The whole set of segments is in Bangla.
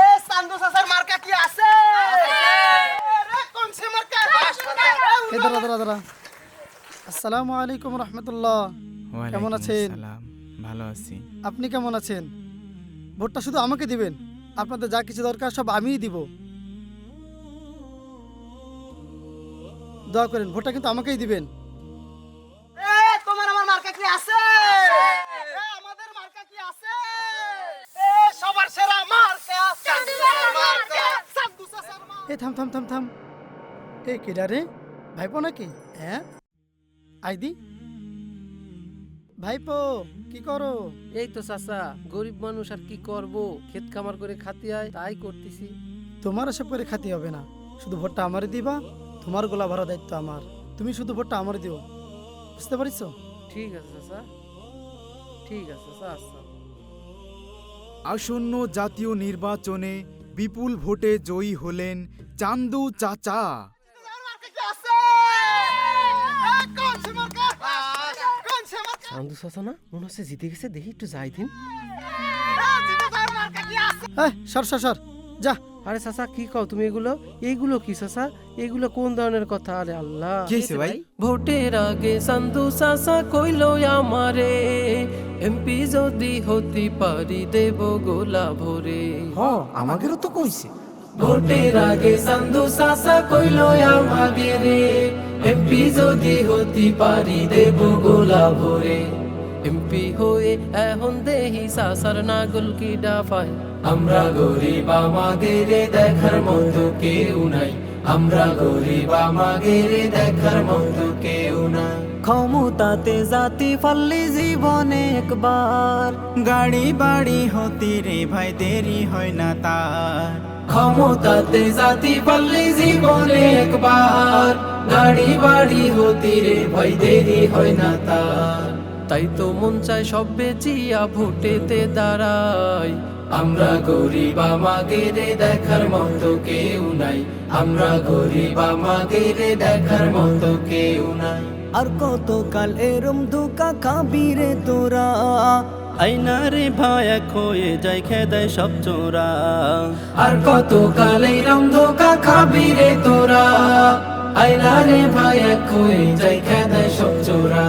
এ চান্দু চাচার মার্কা কি আছে? রে কোন সে মার্কা? এই দাঁড়া দাঁড়া দাঁড়া। আসসালামু আলাইকুম রহমতুল্লাহ। কেমন আছেন? ভালো আছি। আপনি কেমন আছেন? ভোটটা শুধু আমাকে দিবেন, আপনাদের যা কিছু দরকার সব আমিই দিব। দোয়া করেন, ভোটটা কিন্তু আমাকেই দিবেন। এ তোমার আমার মার্কা কি আছে? এ আমাদের মার্কা কি আছে? এ সবার সেরা মার্কা চান্দু চাচার মার্কা, চান্দু চাচার মার্কা। এ থাম থাম থাম থাম। এ কেডা রে? ভাইপো নাকি? হ্যাঁ আইদি ভাইপো, কি করো? এই তো চাচা, গরিব মানুষ আর কি করব, ক্ষেত খামার করে খাতি হয় তাই করতেছি। তোমার এসব করে খাতি হবে না, শুধু ভোটটা আমারে দিবা। তোমার গোলা ভরা দায়িত্ব আমার, তুমি শুধু ভোটটা আমারে দিও, বুঝতে পারিস? ঠিক আছে চাচা, ঠিক আছে চাচা। আচ্ছা আসন্ন জাতীয় নির্বাচনে বিপুল ভোটে জয়ী হলেন চান্দু চাচা। তোমার মার্কা কি আছে? এ কোন সে মার্কা? কোন সে মার্কা? চান্দু চাচা না মনে হচ্ছে জিতে গেছে, দেখি একটু যাই দিন। এ তোমার মার্কা কি আছে? সর সর সর, যা। আরে চাচা কি কও তুমি? এইগুলো কি চাচা? এগুলো কোন ধরনের কথা? আরে আল্লাহ, কি হইছে ভাই? ভোটের আগে চান্দু চাচা কইলো আমারে, এমপি যদি হতে পারি দেব গোলা ভরে। আমাদেরও তো কইছে। ভোটের আগে চান্দু চাচা কইলো আমাকে রে, এমপি যদি হতে পারি দেব গোলা ভরে। এমপি হয়ে এখন দেহি চাচার নাগল কি ডাফায়। আমরা গরিব আমাদের দেখার মতো কেউ নাই, আমরা গরিব আমাদের দেখার মতো কেউ নাই। ক্ষমতাতে জাতি ফাললি জীবনে একবার, গাড়ি বাড়ি হতি রে ভাই দেরি হয় না তার। ক্ষমতাতে জাতি পারলে জীবনে একবার, গাড়ি বাড়ি হতি রে ভাই দেরি হয় না তার। তাই তো মন চায় সব বেচিয়া ভোটেতে দাঁড়াই। আমরা গরিব আমাদের দেখার মতো কেউ নাই, আমরা গরিব আমাদের দেখার মতো কেউ নাই। আর কতকাল এরম ধোকা খাবি রে তোরা, আইনা রে ভাই এক হয়ে যাই খেদায় সব চোরা। আর কত কালে রাম ধোকা খাবি রে তোরা, আইনা রে ভাই এক হয়ে যাই খেদায় সব চোরা।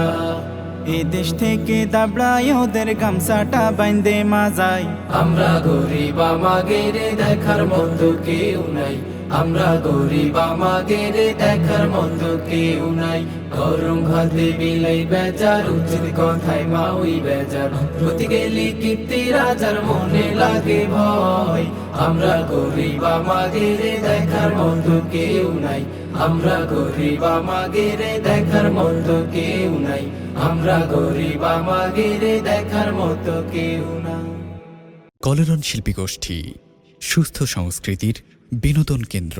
এ দেশ থেকে দাবড়ায় ওদের গামছাটা বাইন্দে মাজাই। আমরা গরিব আমাদের দেখার মতো কেউ নাই, আমরা গরিব আমাদের দেখার মতো কেউ নাই। গরম ভাতে বিলাই বেচার, উচিত কথায় মা ওই বেচার। প্রতি গেলি কীর্তি রাজার মনে লাগে ভয়। আমরা গরিব আমাদের দেখার মতো কেউ নাই, আমরা গরিব আমাদের দেখার মতো কেউ নাই, আমরা গরিব আমাদের দেখার মতো কেউ নাই। কলোরন শিল্পী গোষ্ঠী, সুস্থ সংস্কৃতির বিনোদন কেন্দ্র।